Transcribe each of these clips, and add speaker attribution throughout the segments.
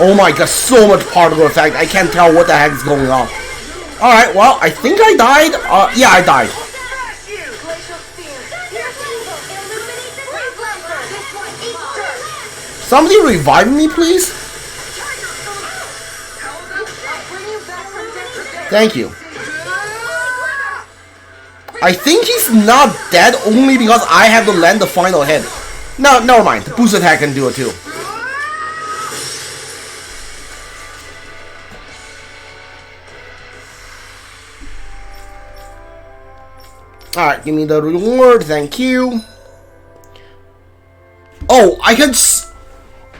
Speaker 1: Oh my god, so much particle effect. I can't tell what the heck is going on. Alright, well, I think I died. Yeah, I died. Somebody revive me, please? Thank you. I think he's not dead only because I have to land the final hit. No, never mind. The boost attack can do it too. Alright, give me the reward. Thank you. Oh, I can...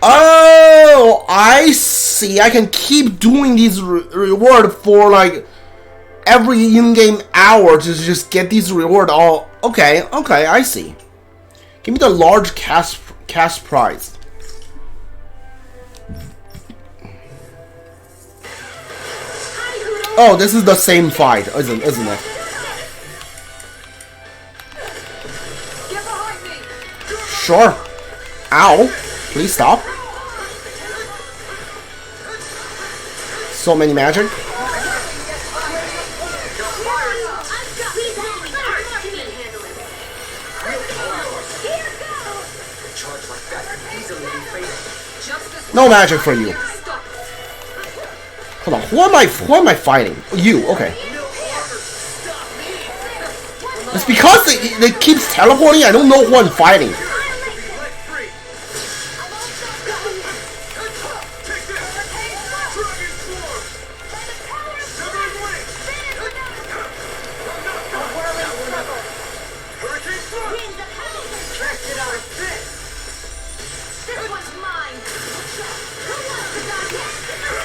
Speaker 1: Oh, I see. I can keep doing these reward for like every in-game hour to just get these reward all. Okay, okay, I see. Give me the large cash prize. Oh, this is the same fight, isn't it? Sure. Ow. Please stop. So many magic. No magic for you. Hold on. Who am I fighting? You. Okay. It's because they keep teleporting. I don't know who I'm fighting.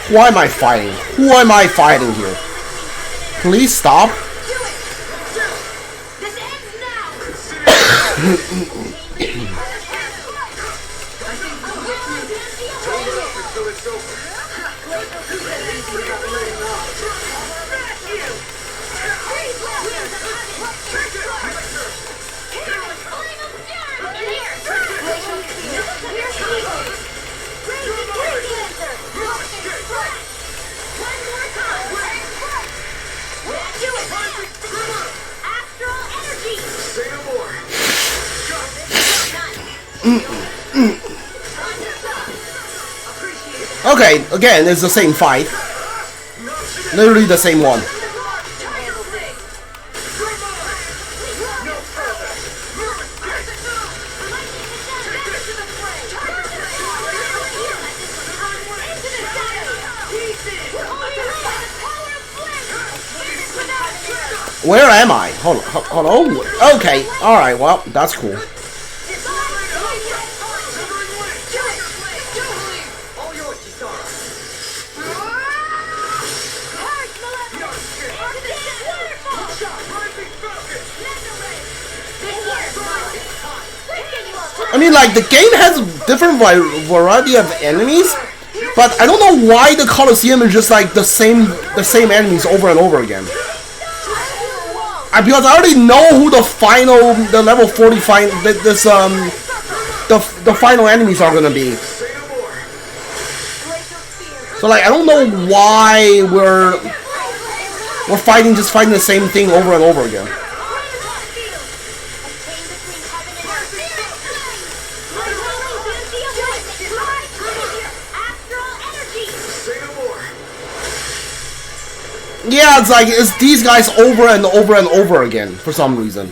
Speaker 1: Who am I fighting? Who am I fighting here? Please stop. Okay, again, it's the same fight. Literally the same one. Where am I? Hold on. Okay, alright, well, that's cool. I mean, like, the game has different variety of enemies, but I don't know why the Colosseum is just like the same enemies over and over again. Because I already know who the level 40 the final enemies are gonna be. So like, I don't know why we're fighting the same thing over and over again. Yeah, it's like, it's these guys over and over and over again, for some reason.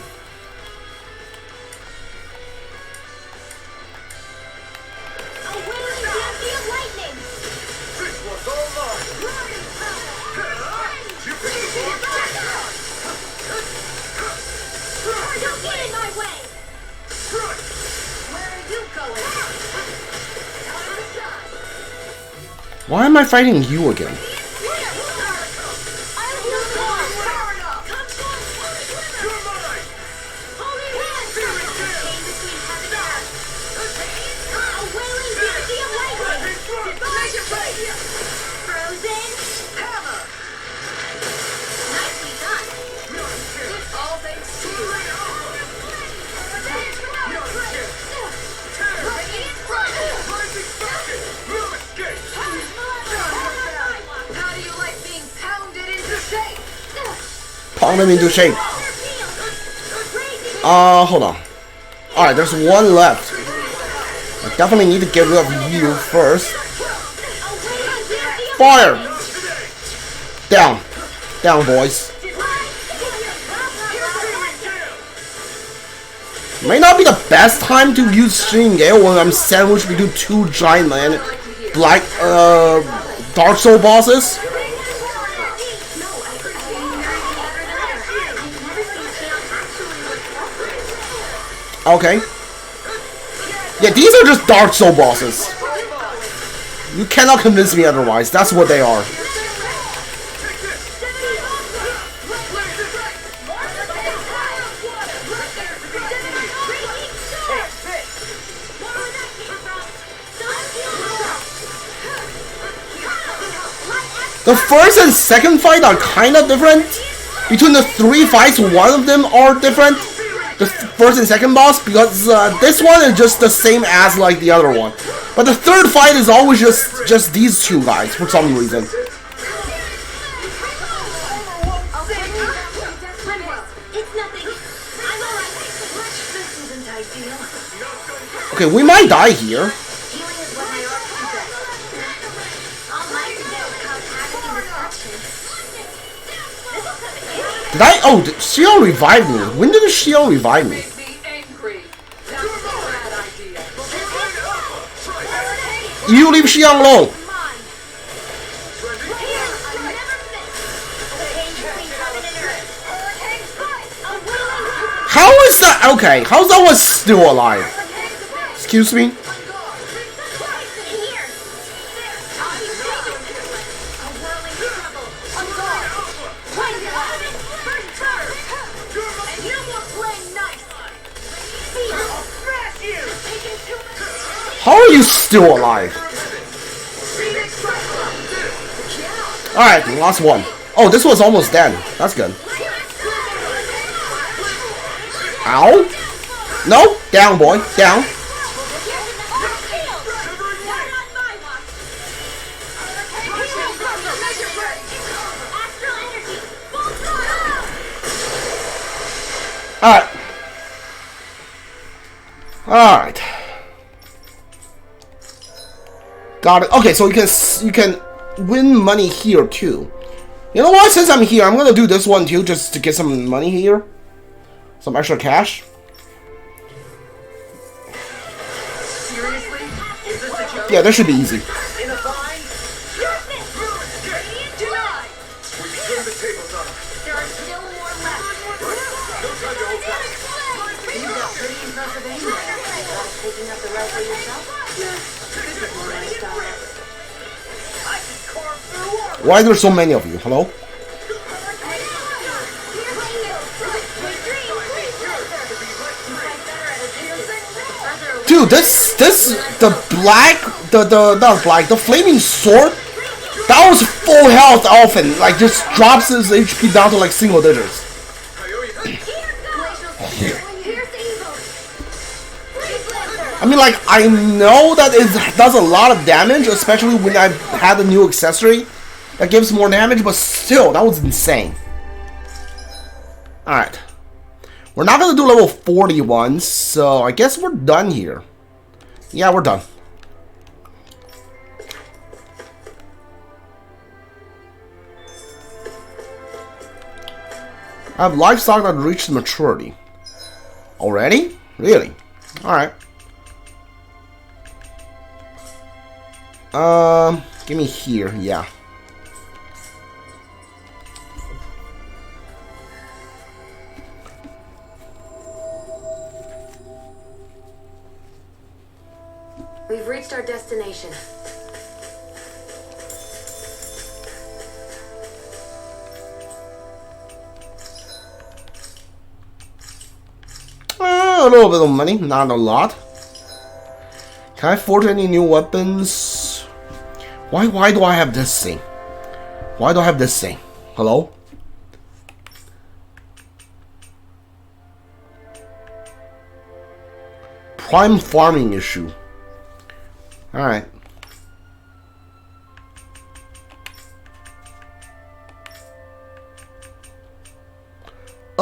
Speaker 1: Why am I fighting you again? Pound him into shape. Hold on. Alright, there's one left. I definitely need to get rid of you first. Fire! Down. Down, boys. May not be the best time to use Shingale when I'm sandwiched between two giant black Dark Soul bosses. Okay. Yeah, these are just Dark Soul bosses. You cannot convince me otherwise. That's what they are. The first and second fight are kind of different. Between the three fights, one of them are different. The first and second boss, because this one is just the same as like the other one. But the third fight is always just these two guys for some reason. Okay, we might die here. Did I? Oh, Shion revived me. When did Shion revive me? You leave Shion alone. How is that? Okay, how's that one still alive? Excuse me? How are you still alive? Alright, last one. Oh, this was almost dead. That's good. Ow! No! Down, boy. Down. Alright. Alright. Got it. Okay, so you can win money here too. You know what? Since I'm here, I'm gonna do this one too, just to get some money here, some extra cash. Yeah, that should be easy. Why are there so many of you? Hello? Dude, the flaming sword, that was full health often, like just drops his HP down to like single digits. I mean, like, I know that it does a lot of damage, especially when I had a new accessory that gives more damage, but still, that was insane. Alright. We're not gonna do level 41, so I guess we're done here. Yeah, we're done. I have livestock that reached maturity. Already? Really? Alright. Give me here, yeah.
Speaker 2: We've reached our destination.
Speaker 1: A little bit of money, not a lot. Can I forge any new weapons? Why do I have this thing? Why do I have this thing? Hello? Prime farming issue. Alright.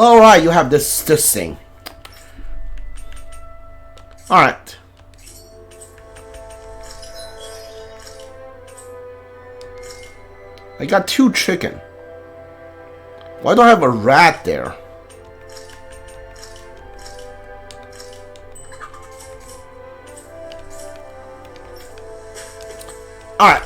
Speaker 1: Alright, you have this thing. Alright. I got 2 chicken. Why do I have a rat there? Alright.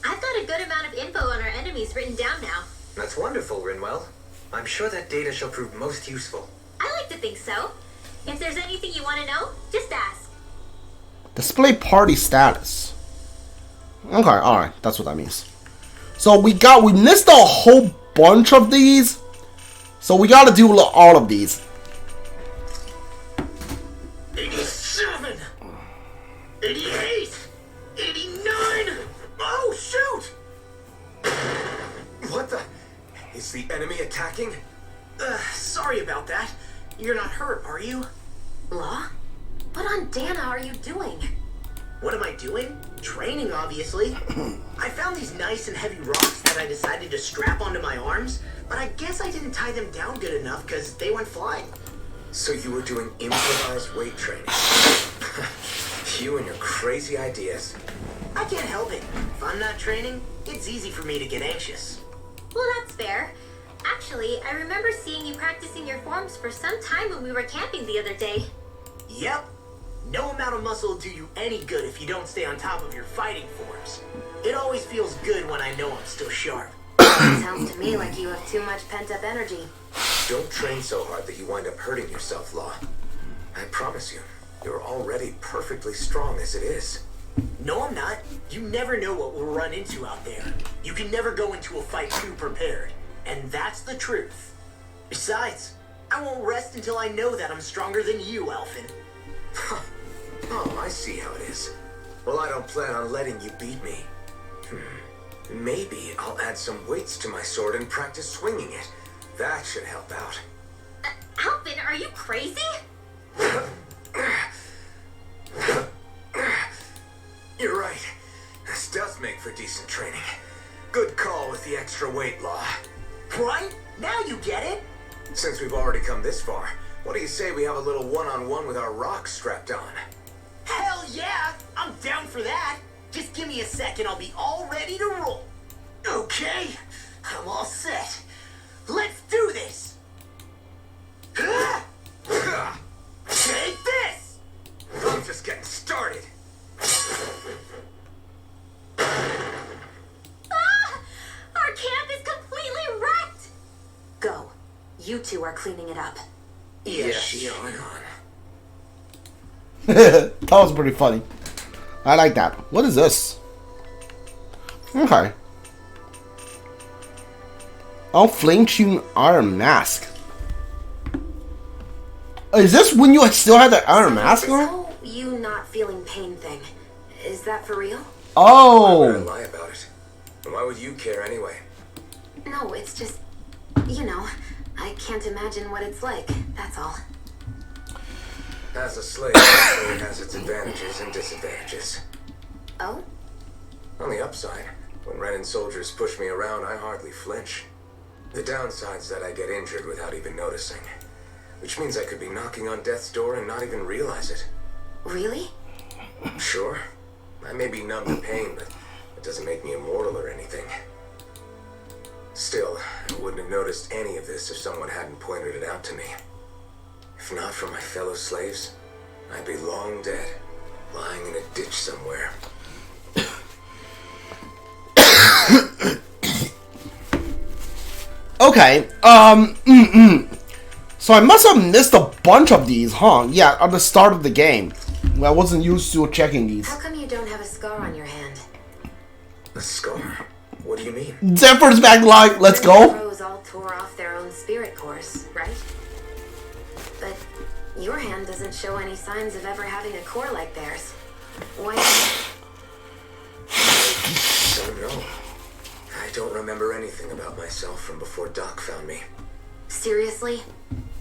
Speaker 3: I've got a good amount of info on our enemies written down now.
Speaker 4: That's wonderful, Rinwell. I'm sure that data shall prove most useful.
Speaker 3: I like to think so. If there's anything you want to know, just ask.
Speaker 1: Display party status. Okay, alright, that's what that means. So we missed a whole bunch of these. So we gotta do all of these.
Speaker 5: 87, 88, 89. Oh shoot!
Speaker 4: What the? Is the enemy attacking?
Speaker 5: Sorry about that. You're not hurt, are you?
Speaker 2: Law? What on Dahna are you doing?
Speaker 5: What am I doing? Training, obviously. I found these nice and heavy rocks that I decided to strap onto my arms, but I guess I didn't tie them down good enough because they went flying.
Speaker 4: So you were doing improvised weight training. You and your crazy ideas.
Speaker 5: I can't help it. If I'm not training, it's easy for me to get anxious.
Speaker 3: Well, that's fair. Actually, I remember seeing you practicing your forms for some time when we were camping the other day.
Speaker 5: Yep. No amount of muscle will do you any good if you don't stay on top of your fighting forms. It always feels good when I know I'm still sharp.
Speaker 2: Sounds to me like you have too much pent-up energy.
Speaker 4: Don't train so hard that you wind up hurting yourself, Law. I promise you, you're already perfectly strong as it is.
Speaker 5: No, I'm not. You never know what we'll run into out there. You can never go into a fight too prepared. And that's the truth. Besides, I won't rest until I know that I'm stronger than you, Alphen.
Speaker 4: Oh, I see how it is. Well, I don't plan on letting you beat me. Maybe I'll add some weights to my sword and practice swinging it. That should help out.
Speaker 3: Alvin, are you crazy?
Speaker 4: You're right. This does make for decent training. Good call with the extra weight, Law.
Speaker 5: Right? Now you get it?
Speaker 4: Since we've already come this far, what do you say we have a little one-on-one with our rocks strapped on?
Speaker 5: Hell yeah! I'm down for that. Just give me a sec and I'll be all ready to roll. Okay, I'm all set. Let's do this! Take this!
Speaker 4: I'm just getting started.
Speaker 3: Our camp is completely wrecked!
Speaker 2: Go. You two are cleaning it up.
Speaker 4: Yes,
Speaker 1: That was pretty funny. I like that. What is this? Okay. Oh, flame tune iron mask. Is this when you still had the iron mask on?
Speaker 2: So, you not feeling pain thing. Is that for real?
Speaker 4: Why would I
Speaker 1: Oh.
Speaker 4: lie about it? And why would you care anyway?
Speaker 2: No, it's just, you know, I can't imagine what it's like, that's all.
Speaker 4: As a slave, it has its advantages and disadvantages.
Speaker 2: Oh?
Speaker 4: On the upside, when Renan soldiers push me around, I hardly flinch. The downside's that I get injured without even noticing. Which means I could be knocking on death's door and not even realize it.
Speaker 2: Really?
Speaker 4: Sure, I may be numb to pain, but it doesn't make me immortal or anything. Still, I wouldn't have noticed any of this if someone hadn't pointed it out to me. If not for my fellow slaves, I'd be long dead, lying in a ditch somewhere.
Speaker 1: Okay. So I must have missed a bunch of these, huh? Yeah, at the start of the game. I wasn't used to checking these.
Speaker 2: How come you don't have a scar on your hand?
Speaker 4: A scar? What do you mean?
Speaker 1: Zephyr's back live. Let's
Speaker 2: The
Speaker 1: go.
Speaker 2: pros all tore off their own spirit course, right? But your hand doesn't show any signs of ever having a core like theirs. Why?
Speaker 4: I don't know. I don't remember anything about myself from before Doc found me.
Speaker 2: Seriously?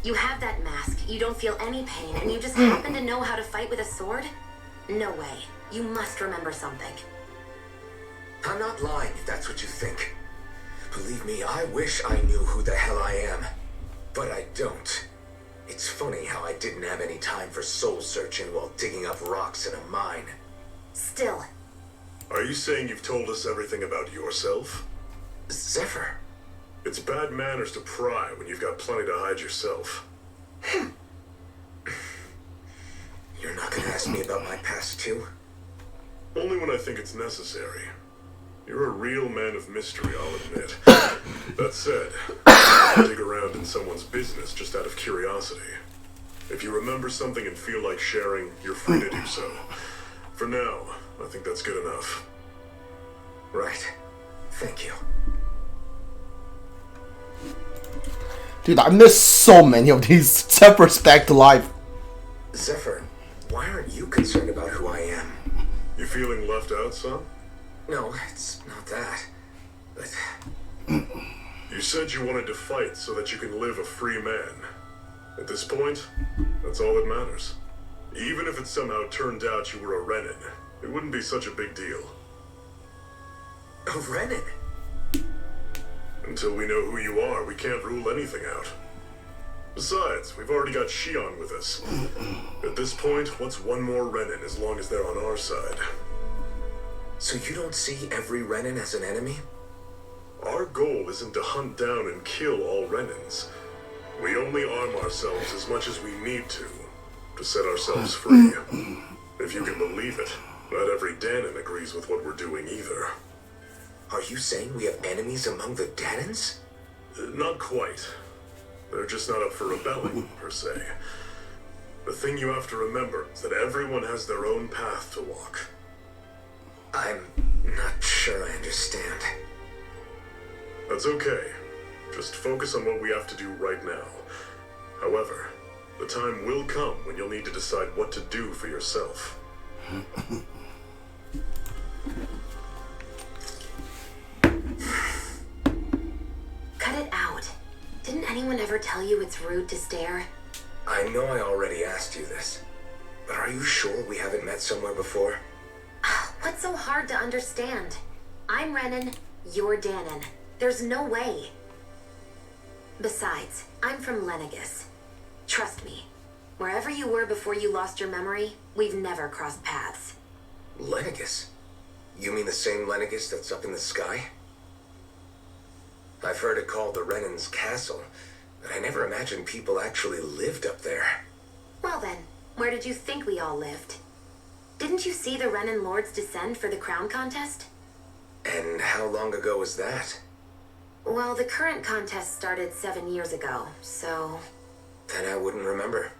Speaker 2: You have that mask, you don't feel any pain, and you just happen to know how to fight with a sword? No way. You must remember something.
Speaker 4: I'm not lying if that's what you think. Believe me, I wish I knew who the hell I am. But I don't. It's funny how I didn't have any time for soul searching while digging up rocks in a mine.
Speaker 2: Still.
Speaker 6: Are you saying you've told us everything about yourself?
Speaker 4: Zephyr.
Speaker 6: It's bad manners to pry when you've got plenty to hide yourself.
Speaker 4: You're not gonna ask me about my past too?
Speaker 6: Only when I think it's necessary. You're a real man of mystery, I'll admit. That said, I dig around in someone's business just out of curiosity. If you remember something and feel like sharing, you're free to do so. For now, I think that's good enough.
Speaker 4: Right. Thank you.
Speaker 1: Dude, I miss so many of these Zephyr's back to life.
Speaker 4: Zephyr, why aren't you concerned about who I am?
Speaker 6: You feeling left out, son?
Speaker 4: No, it's not that. But
Speaker 6: You said you wanted to fight so that you can live a free man. At this point, that's all that matters. Even if it somehow turned out you were a Renan, it wouldn't be such a big deal.
Speaker 4: a Renan.
Speaker 6: Until we know who you are, we can't rule anything out. Besides, we've already got Shion with us. At this point, what's one more Renan as long as they're on our side?
Speaker 4: So you don't see every Renan as an enemy?
Speaker 6: Our goal isn't to hunt down and kill all Renans. We only arm ourselves as much as we need to set ourselves free. If you can believe it, not every Dahnan agrees with what we're doing either.
Speaker 4: Are you saying we have enemies among the Dahnans?
Speaker 6: Not quite. They're just not up for rebelling, per se. The thing you have to remember is that everyone has their own path to walk.
Speaker 4: I'm not sure I understand.
Speaker 6: That's okay. Just focus on what we have to do right now. However, the time will come when you'll need to decide what to do for yourself.
Speaker 2: Cut it out. Didn't anyone ever tell you it's rude to stare?
Speaker 4: I know I already asked you this, but are you sure we haven't met somewhere before?
Speaker 2: What's so hard to understand? I'm Renan, you're Dahnan. There's no way. Besides, I'm from Lenegus. Trust me, wherever you were before you lost your memory, we've never crossed paths.
Speaker 4: Lenegus? You mean the same Lenegus that's up in the sky? I've heard it called the Renans' Castle, but I never imagined people actually lived up there.
Speaker 2: Well then, where did you think we all lived? Didn't you see the Renan Lords descend for the crown contest?
Speaker 4: And how long ago was that?
Speaker 2: Well, the current contest started 7 years ago, so...
Speaker 4: Then I wouldn't remember.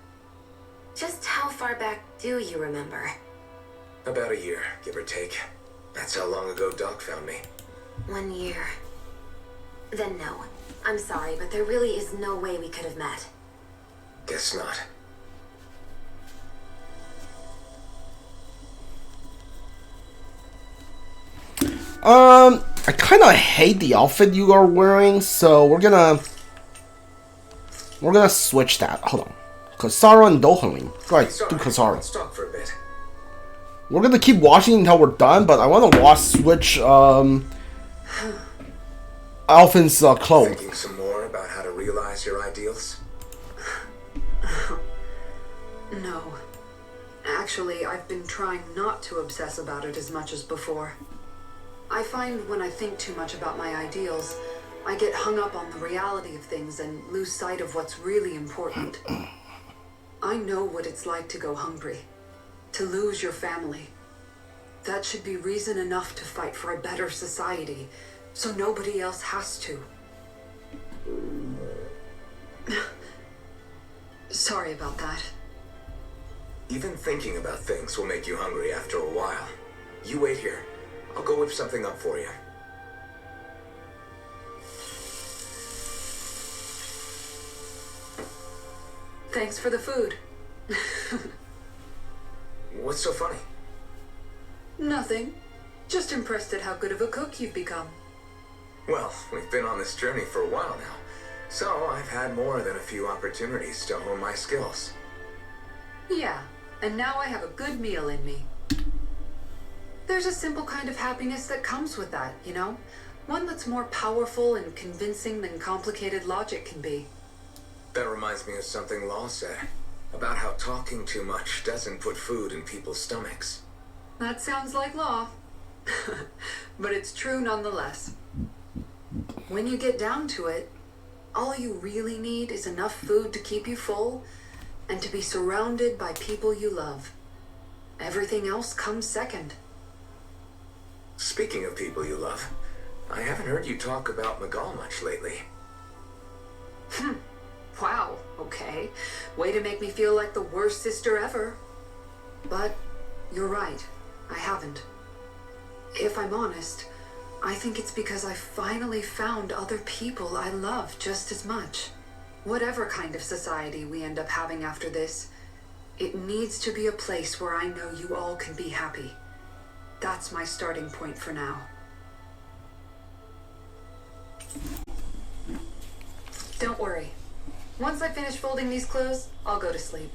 Speaker 2: Just how far back do you remember?
Speaker 4: About a year, give or take. That's how long ago Doc found me.
Speaker 2: 1 year. Then no. I'm sorry, but there really is no way we could have met.
Speaker 4: Guess not.
Speaker 1: I kind of hate the outfit you are wearing, so we're gonna switch that. Hold on, Kasara and Dohanlin. Go ahead, do Kasara.
Speaker 4: Let's talk for a bit.
Speaker 1: We're gonna keep watching until we're done, but I want to switch Alphin's clothes.
Speaker 4: Thinking some more about how to realize your ideals?
Speaker 7: No. Actually, I've been trying not to obsess about it as much as before. I find when I think too much about my ideals, I get hung up on the reality of things and lose sight of what's really important. I know what it's like to go hungry, to lose your family. That should be reason enough to fight for a better society, so nobody else has to. Sorry about that.
Speaker 4: Even thinking about things will make you hungry after a while. You wait here. I'll go whip something up for you.
Speaker 7: Thanks for the food.
Speaker 4: What's so funny?
Speaker 7: Nothing. Just impressed at how good of a cook you've become.
Speaker 4: Well, we've been on this journey for a while now, so I've had more than a few opportunities to hone my skills.
Speaker 7: Yeah, and now I have a good meal in me. There's a simple kind of happiness that comes with that, you know? One that's more powerful and convincing than complicated logic can be.
Speaker 4: That reminds me of something Law said about how talking too much doesn't put food in people's stomachs.
Speaker 7: That sounds like Law. But it's true nonetheless. When you get down to it, all you really need is enough food to keep you full and to be surrounded by people you love. Everything else comes second.
Speaker 4: Speaking of people you love, I haven't heard you talk about Miguel much lately.
Speaker 7: Wow, okay. Way to make me feel like the worst sister ever. But you're right, I haven't. If I'm honest, I think it's because I finally found other people I love just as much. Whatever kind of society we end up having after this, it needs to be a place where I know you all can be happy. That's my starting point for now. Don't worry. Once I finish folding these clothes, I'll go to sleep.